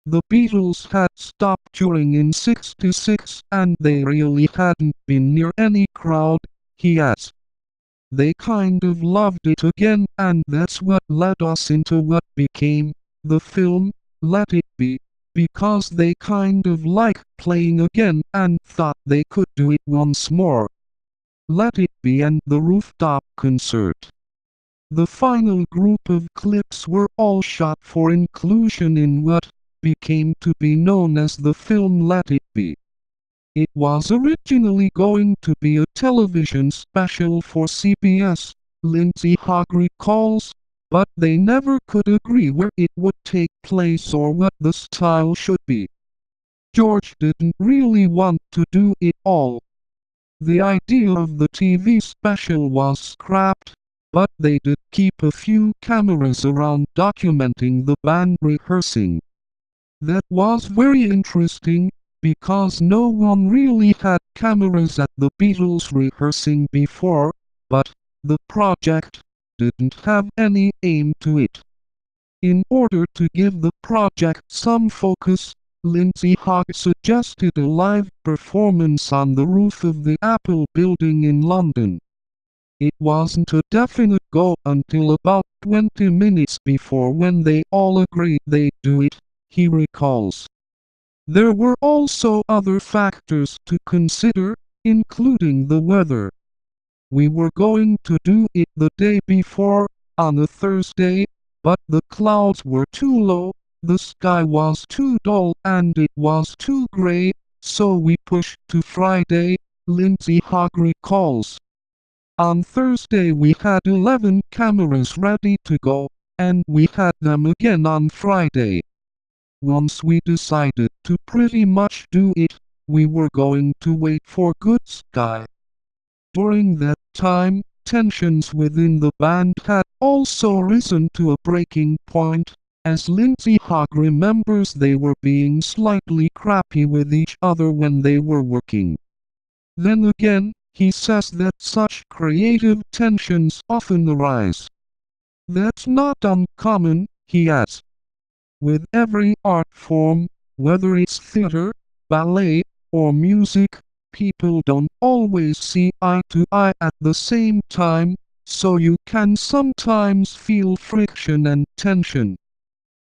The Beatles had stopped touring in '66 and they really hadn't been near any crowd, he adds. They kind of loved it again and that's what led us into what became the film, Let It Be, because they kind of liked playing again and thought they could do it once more. Let It Be and the rooftop concert. The final group of clips were all shot for inclusion in what became to be known as the film Let It Be. It was originally going to be a television special for CBS, Lindsay Hogg recalls, but they never could agree where it would take place or what the style should be. George didn't really want to do it all. The idea of the TV special was scrapped, but they did keep a few cameras around documenting the band rehearsing. That was very interesting, because no one really had cameras at the Beatles rehearsing before, but the project didn't have any aim to it. In order to give the project some focus, Lindsay Hogg suggested a live performance on the roof of the Apple building in London. It wasn't a definite go until about 20 minutes before when they all agreed they'd do it, he recalls. There were also other factors to consider, including the weather. We were going to do it the day before, on a Thursday, but the clouds were too low, the sky was too dull and it was too gray, so we pushed to Friday, Lindsay Hogg recalls. On Thursday we had 11 cameras ready to go, and we had them again on Friday. Once we decided to pretty much do it, we were going to wait for good sky. During that time, tensions within the band had also risen to a breaking point, as Lindsay Hogg remembers they were being slightly crappy with each other when they were working. Then again, he says that such creative tensions often arise. That's not uncommon, he adds. With every art form, whether it's theater, ballet, or music, people don't always see eye to eye at the same time, so you can sometimes feel friction and tension.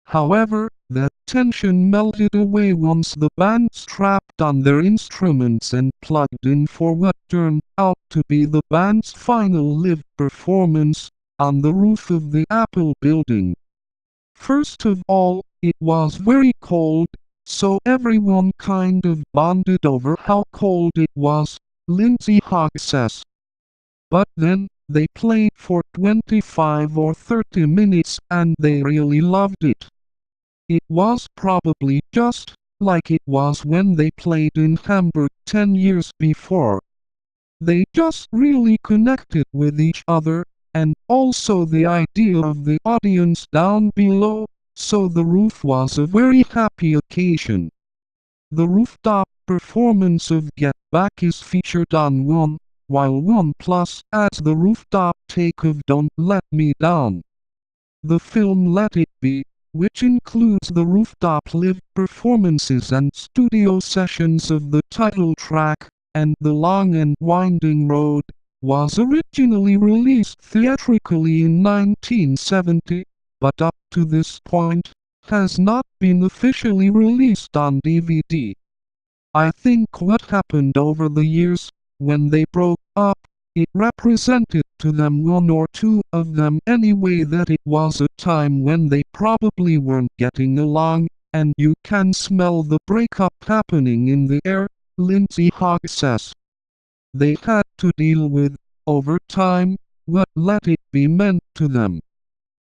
However, that tension melted away once the band strapped on their instruments and plugged in for what turned out to be the band's final live performance, on the roof of the Apple building. First of all, it was very cold, so everyone kind of bonded over how cold it was, Lindsay Hogg says. But then, they played for 25 or 30 minutes and they really loved it. It was probably just like it was when they played in Hamburg 10 years before. They just really connected with each other, and also the idea of the audience down below, so the roof was a very happy occasion. The rooftop performance of Get Back is featured on One, while One Plus adds the rooftop take of Don't Let Me Down. The film Let It Be, which includes the rooftop live performances and studio sessions of the title track, and The Long and Winding Road, was originally released theatrically in 1970, but up to this point, has not been officially released on DVD. I think what happened over the years, when they broke up, it represented to them, one or two of them anyway, that it was a time when they probably weren't getting along, and you can smell the breakup happening in the air, Lindsay Hogg says. They had to deal with, over time, what Let It Be meant to them.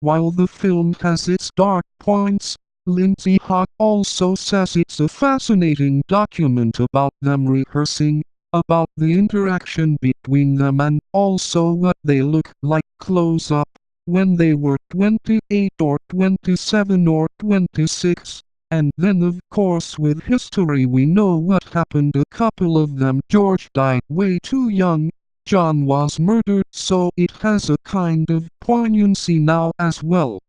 While the film has its dark points, Lindsay Hogg also says it's a fascinating document about them rehearsing, about the interaction between them and also what they look like close up, when they were 28 or 27 or 26, and then of course with history we know what happened. A couple of them, George died way too young, John was murdered, so it has a kind of poignancy now as well.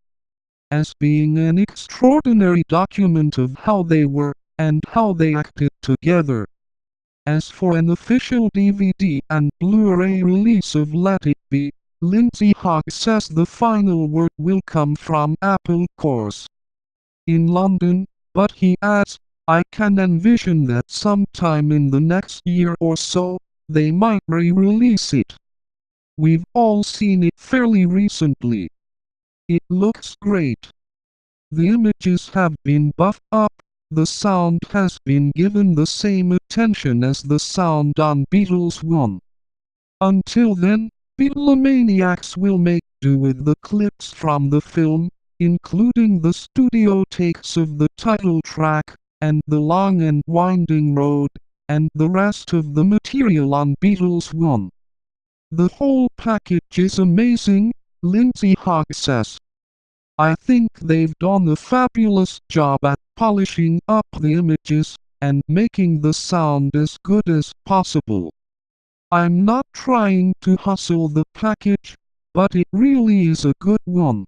as being an extraordinary document of how they were, and how they acted together. As for an official DVD and Blu-ray release of Let It Be, Lindsay Hogg says the final word will come from Apple Corps in London, but he adds, I can envision that sometime in the next year or so, they might re-release it. We've all seen it fairly recently. It looks great. The images have been buffed up, the sound has been given the same attention as the sound on Beatles 1. Until then, Beatlemaniacs will make do with the clips from the film, including the studio takes of the title track, and the long and winding road, and the rest of the material on Beatles 1. The whole package is amazing, Lindsay Hogg says. I think they've done a fabulous job at polishing up the images, and making the sound as good as possible. I'm not trying to hustle the package, but it really is a good one.